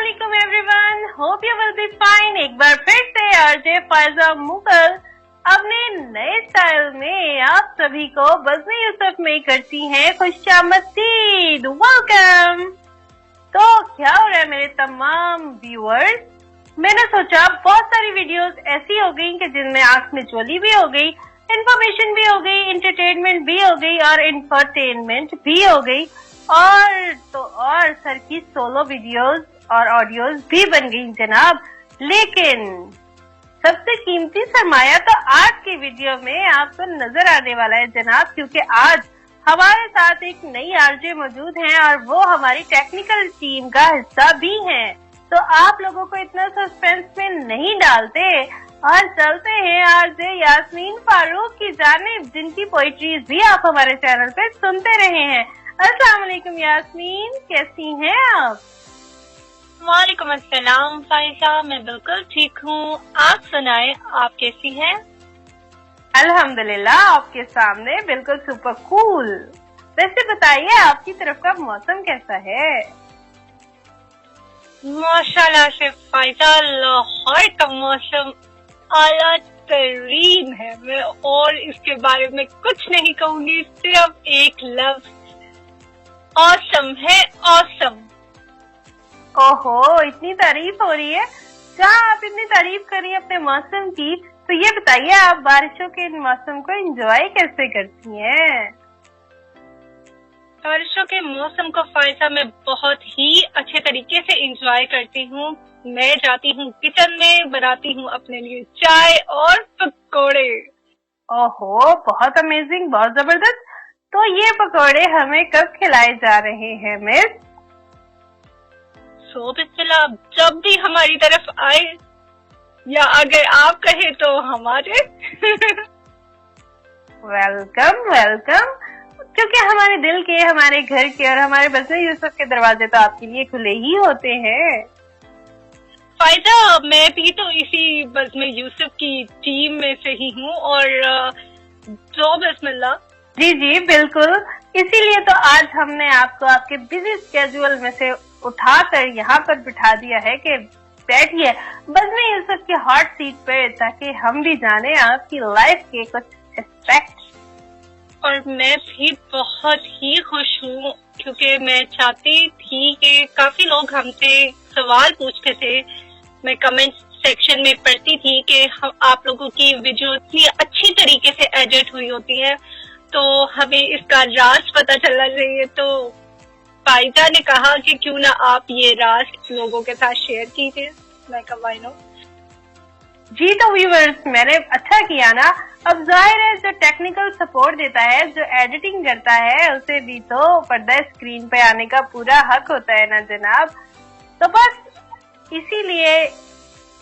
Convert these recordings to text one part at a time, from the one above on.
अस्सलामुअलैकुम everyone, hope you will be fine. एक बार फिर से आरजे फायजा मुगल अपने नए स्टाइल में आप सभी को बज़्म यूसुफ में करती हैं खुशामदीद, वेलकम। तो क्या हो रहा है मेरे तमाम व्यूअर्स, मैंने सोचा बहुत सारी वीडियोस ऐसी हो गई कि जिनमें आंख में चोली भी हो गई, इंफॉर्मेशन भी हो गई, एंटरटेनमेंट भी हो गई और इंफरटेनमेंट भी हो गई और सर की सोलो वीडियोस और ऑडियोज भी बन गई जनाब। लेकिन सबसे कीमती सरमाया तो आज की वीडियो में आपको नजर आने वाला है जनाब, क्योंकि आज हमारे साथ एक नई आरजे मौजूद हैं और वो हमारी टेक्निकल टीम का हिस्सा भी हैं। तो आप लोगों को इतना सस्पेंस में नहीं डालते और चलते हैं आरजे यास्मीन फारूक की जानिब, जिनकी पोइट्रीज भी आप हमारे चैनल पे सुनते रहे हैं। अस्सलाम वालेकुम यास्मीन, कैसी हैं आप? वालेकुम अस्सलाम फाइजा, मैं बिल्कुल ठीक हूँ। आप सुनाएं, आप कैसी हैं? अल्हम्दुलिल्लाह, आपके सामने बिल्कुल सुपर कूल। वैसे बताइए आपकी तरफ का मौसम कैसा है? माशाल्लाह से फाइजा, लाहौर का मौसम आला तरीन है। मैं और इसके बारे में कुछ नहीं कहूँगी, सिर्फ एक लफ्ज ऑसम है, ऑसम। ओहो, इतनी तारीफ हो रही है। जहाँ आप इतनी तारीफ करी अपने मौसम की, तो ये बताइए आप बारिशों के इन मौसम को एंजॉय कैसे करती हैं? बारिशों के मौसम को फायदा मैं बहुत ही अच्छे तरीके से एंजॉय करती हूँ। मैं जाती हूँ किचन में, बनाती हूँ अपने लिए चाय और पकोड़े। ओहो, बहुत अमेजिंग, बहुत जबरदस्त। तो ये पकोड़े हमें कब खिलाए जा रहे हैं मिस? सो बिस्मिल्लाह, जब भी हमारी तरफ आए, या अगर आप कहे तो हमारे। वेलकम वेलकम, क्योंकि हमारे दिल के, हमारे घर के और हमारे बज़्म यूसुफ के दरवाजे तो आपके लिए खुले ही होते हैं। फायदा, मैं भी तो इसी बज़्म यूसुफ की टीम में से ही हूँ और जो बिस्मिल्लाह। जी जी बिल्कुल, इसीलिए तो आज हमने आपको आपके बिजी स्केड्यूल में से उठाकर यहाँ पर बिठा दिया है कि बैठिए बज़्म यूसुफ की हॉट सीट पे, ताकि हम भी जाने आपकी लाइफ के कुछ एस्पेक्ट। और मैं भी बहुत ही खुश हूँ, क्योंकि मैं चाहती थी कि काफी लोग हमसे सवाल पूछते थे। मैं कमेंट सेक्शन में पढ़ती थी कि आप लोगों की वीडियो इतनी अच्छी तरीके से एडिट हुई होती है, तो हमें इसका राज पता चलना चाहिए। तो फायदा ने कहा कि क्यों ना आप ये राज लोगों के साथ शेयर कीजिए। मैं कहा व्हाई नॉट। जी तो व्यूअर्स, मैंने अच्छा किया ना। अब जाहिर है जो टेक्निकल सपोर्ट देता है, जो एडिटिंग करता है, उसे भी तो पर्दा स्क्रीन पे आने का पूरा हक होता है ना जनाब। तो बस इसीलिए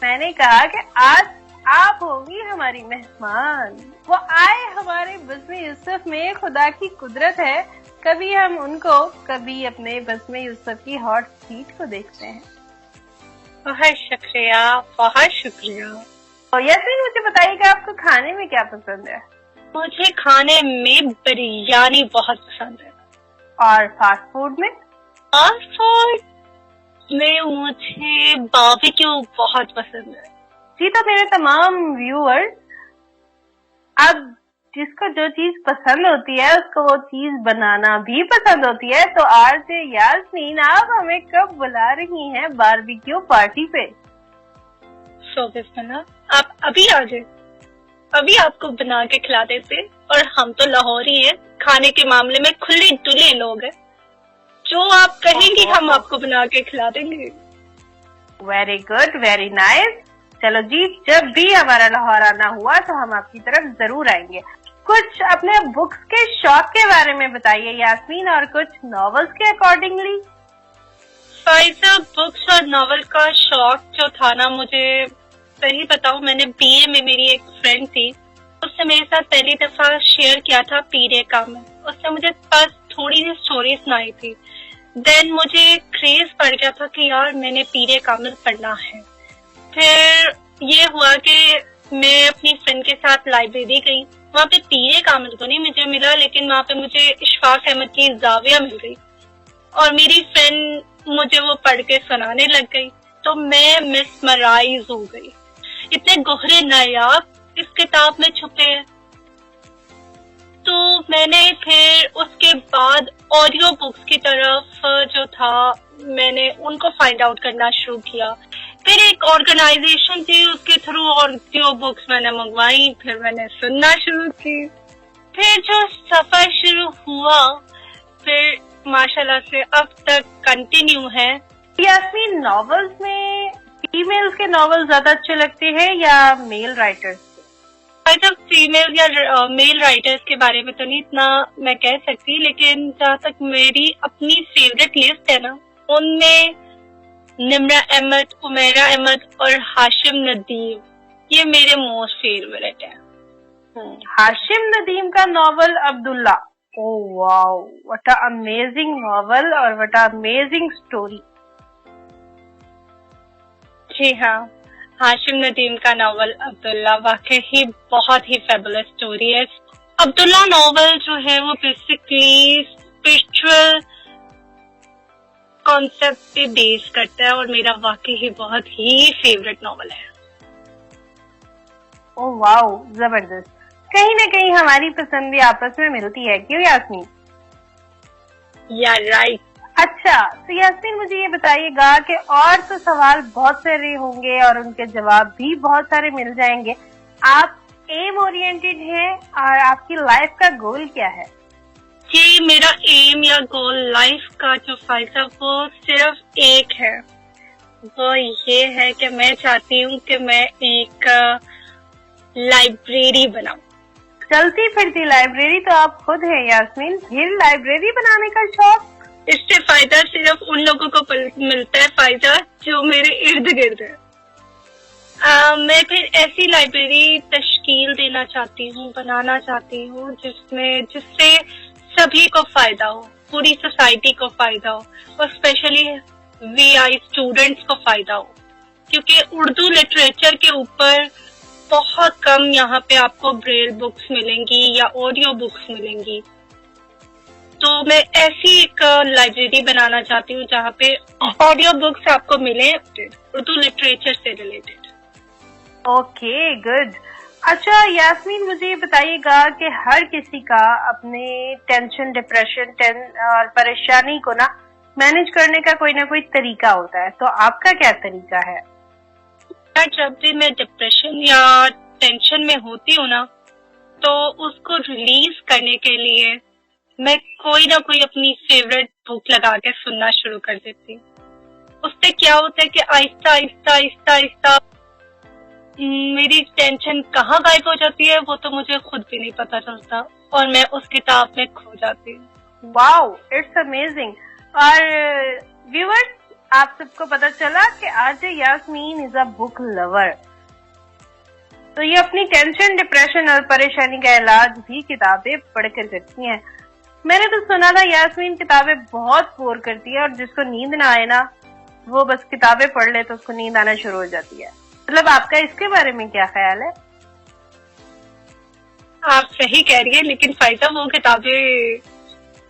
मैंने कहा कि आज आप होंगी हमारी मेहमान। वो आए हमारे बज़्म यूसुफ में, खुदा की कुदरत है, कभी हम उनको, कभी अपने बज़्म यूसुफ की हॉट सीट को देखते हैं। बहुत शुक्रिया, बहुत शुक्रिया। तो यास्मीन, मुझे बताइएगा आपको खाने में क्या पसंद है? मुझे खाने में बिरयानी बहुत पसंद है। और फास्ट फूड में? फास्ट फूड में मुझे बारबेक्यू बहुत पसंद है। जी तो मेरे तमाम व्यूअर्स, अब जिसको जो चीज पसंद होती है उसको वो चीज बनाना भी पसंद होती है। तो आरजे यास्मीन, आप हमें कब बुला रही हैं बारबेक्यू पार्टी पे? सो बिस्मिल्लाह, आप अभी आ जाए, अभी आपको बना के खिला देते। और हम तो लाहौरी हैं, खाने के मामले में खुले डुले लोग हैं। जो आप कहेंगी हम आपको बना के खिला देंगे। Very good, very nice. चलो जी, जब भी हमारा लाहौर आना हुआ तो हम आपकी तरफ जरूर आएंगे। कुछ अपने बुक्स के शौक के बारे में बताइए यास्मीन, और कुछ नॉवेल्स के अकॉर्डिंगली। फाइजा, बुक्स और नॉवल का शौक जो था ना, मुझे सही बताऊं, मैंने बीए में मेरी एक फ्रेंड थी, उसने मेरे साथ पहली दफा शेयर किया था पीरे कामिल। उसने मुझे बस थोड़ी सी स्टोरी सुनाई थी। देन मुझे क्रेज पड़ गया था कि यार मैंने पीरे कामिल पढ़ना है। फिर ये हुआ कि मैं अपनी फ्रेंड के साथ लाइब्रेरी गई। वहाँ पे पीरे कामिल तो नहीं मुझे मिला, लेकिन वहाँ पे मुझे इशफाक अहमद की जाविया मिल गई। और मेरी फ्रेंड मुझे वो पढ़ के सुनाने लग गई तो मैं मिसमराइज हो गई। इतने गहरे नायाब इस किताब में छुपे हैं। तो मैंने फिर उसके बाद ऑडियो बुक्स की तरफ जो था मैंने उनको फाइंड आउट करना शुरू किया। फिर एक ऑर्गेनाइजेशन थी, उसके थ्रू ऑडियो बुक्स मैंने मंगवाई, फिर मैंने सुनना शुरू की। फिर जो सफर शुरू हुआ फिर माशाल्लाह से अब तक कंटिन्यू है। यास्मीन, नॉवेल्स में फीमेल्स के नॉवेल ज्यादा अच्छे लगते हैं या मेल राइटर्स? फीमेल या मेल राइटर्स के बारे में तो नहीं इतना मैं कह सकती, लेकिन जहाँ तक मेरी अपनी फेवरेट लिस्ट है ना, उनमें निम्रा अहमद, उमेरा अहमद और हाशिम नदीम, ये मेरे मोस्ट फेवरेट है। हाशिम नदीम का novel Abdullah, oh wow, what a amazing novel और व्हाट अ अमेजिंग स्टोरी। जी हाँ, हाशिम नदीम का नॉवल अब्दुल्ला वाकई ही बहुत ही फेबुलस स्टोरी है। अब्दुल्ला नॉवल जो है वो बेसिकली स्पिरिचुअल कॉन्सेप्ट पे बेस करता है और मेरा वाकई ही बहुत ही फेवरेट नॉवल है। ओह वाओ, जबरदस्त। कहीं ना कहीं हमारी पसंद भी आपस में मिलती है, क्यों यास्मीन? या राइट। अच्छा, तो यास्मीन मुझे ये बताइएगा कि और तो सवाल बहुत सारे होंगे और उनके जवाब भी बहुत सारे मिल जाएंगे। आप एम ओरिएंटेड हैं और आपकी लाइफ का गोल क्या है? जी, मेरा एम या गोल लाइफ का जो फायदा वो सिर्फ एक है, वो ये है कि मैं चाहती हूँ कि मैं एक लाइब्रेरी बनाऊं। चलती फिरती लाइब्रेरी तो आप खुद हैं यास्मीन, फिर लाइब्रेरी बनाने का शौक? इससे फायदा सिर्फ उन लोगों को मिलता है फायदा जो मेरे इर्द गिर्द है। मैं फिर ऐसी लाइब्रेरी तश्कील देना चाहती हूँ, बनाना चाहती हूँ जिससे सभी को फायदा हो, पूरी सोसाइटी को फायदा हो और स्पेशली वीआई स्टूडेंट्स को फायदा हो, क्योंकि उर्दू लिटरेचर के ऊपर बहुत कम यहाँ पे आपको ब्रेल बुक्स मिलेंगी या ऑडियो बुक्स मिलेंगी। तो मैं ऐसी एक लाइब्रेरी बनाना चाहती हूँ जहाँ पे ऑडियो बुक्स आपको मिले उर्दू लिटरेचर से रिलेटेड। Okay, good. अच्छा यास्मीन, मुझे ये बताइएगा कि हर किसी का अपने टेंशन, डिप्रेशन और परेशानी को ना मैनेज करने का कोई ना कोई तरीका होता है, तो आपका क्या तरीका है? जब भी मैं डिप्रेशन या टेंशन में होती हूँ ना, तो उसको रिलीज करने के लिए मैं कोई ना कोई अपनी फेवरेट बुक लगा के सुनना शुरू कर देती हूँ। उससे क्या होता है कि आहिस्ता आहिस्ता आहिस्ता आहिस्ता मेरी टेंशन कहाँ गायब हो जाती है वो तो मुझे खुद भी नहीं पता चलता और मैं उस किताब में खो जाती हूँ। Wow, it's amazing. और व्यूअर्स, आप सबको पता चला कि RJ Yasmin is a book lover. तो ये अपनी टेंशन, डिप्रेशन और परेशानी का इलाज भी किताबें पढ़कर करती हैं। मैंने तो सुना था यास्मीन किताबें बहुत बोर करती है और जिसको नींद ना आए ना, वो बस किताबें पढ़ ले तो उसको नींद आना शुरू हो जाती है। मतलब आपका इसके बारे में क्या ख्याल है? आप सही कह रही है, लेकिन फायदा वो किताबें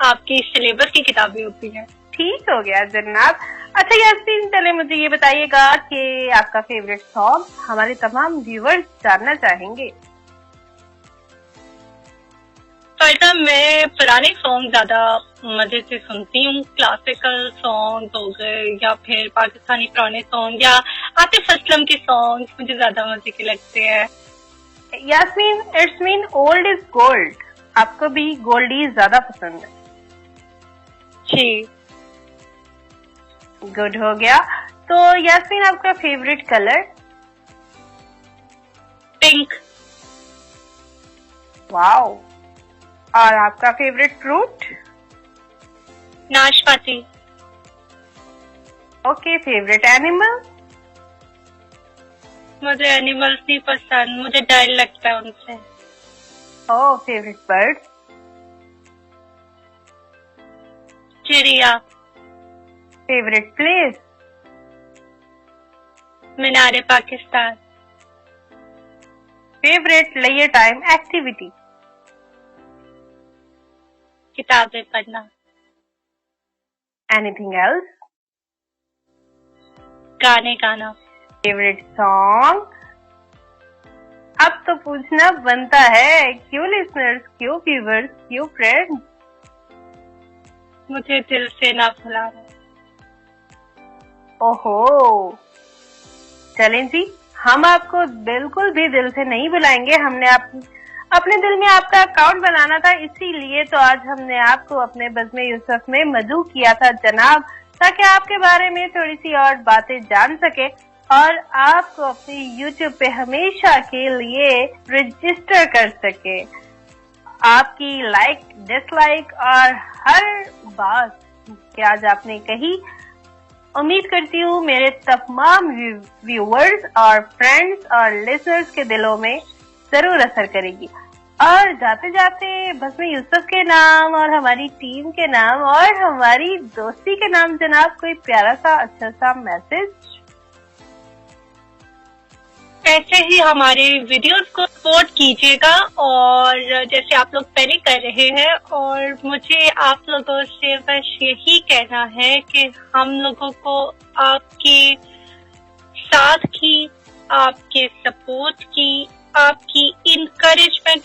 आपकी सिलेबस की किताबें होती हैं। ठीक हो गया जनाब। अच्छा यास्मीन, चले मुझे ये बताइएगा कि आपका फेवरेट सॉन्ग हमारे तमाम व्यूअर्स जानना चाहेंगे। फायदा मैं पुराने सॉन्ग ज्यादा मजे से सुनती हूँ, क्लासिकल सॉन्ग हो गए या फिर पाकिस्तानी पुराने सॉन्ग या आतिफ असलम के सॉन्ग मुझे ज्यादा मजे के लगते हैं। Yasmin, it's mean old is gold, आपको भी गोल्डी ज्यादा पसंद है? जी, गुड हो गया। तो यास्मीन, आपका फेवरेट कलर? पिंक। वाओ। और आपका फेवरेट फ्रूट? नाशपाती। Okay, favourite animal? मुझे एनिमल्स नहीं पसंद, मुझे डर लगता है उनसे। Oh, favourite bird? चिड़िया। Favourite place? Minare Pakistan. Favourite leisure time activity? किताबें पढ़ना। Anything else? गाने गाना। Favourite song? अब तो पूछना बनता है, क्यों लिसनर्स, क्यों व्यूअर्स, क्यों फ्रेंड्स? मुझे दिल से ना भुलाना। ओहो, चलें जी, हम आपको बिल्कुल भी दिल से नहीं बुलाएंगे। हमने अपने दिल में आपका अकाउंट बनाना था, इसीलिए तो आज हमने आपको अपने बज़्म यूसुफ में मदऊ किया था जनाब, ताकि आपके बारे में थोड़ी सी और बातें जान सके और आपको अपने YouTube पे हमेशा के लिए रजिस्टर कर सके। आपकी लाइक, डिसलाइक और हर बात कि आज आपने कही, उम्मीद करती हूँ मेरे तमाम व्यूअर्स और फ्रेंड्स और लिसनर्स के दिलों में जरूर असर करेगी। और जाते जाते बज़्म यूसुफ के नाम और हमारी टीम के नाम और हमारी दोस्ती के नाम जनाब कोई प्यारा सा अच्छा सा मैसेज। ऐसे ही हमारे वीडियोस को सपोर्ट कीजिएगा और जैसे आप लोग पहले कर रहे हैं, और मुझे आप लोगों से बस यही कहना है कि हम लोगों को आपके साथ की, आपके सपोर्ट की, आपकी इनकरेजमेंट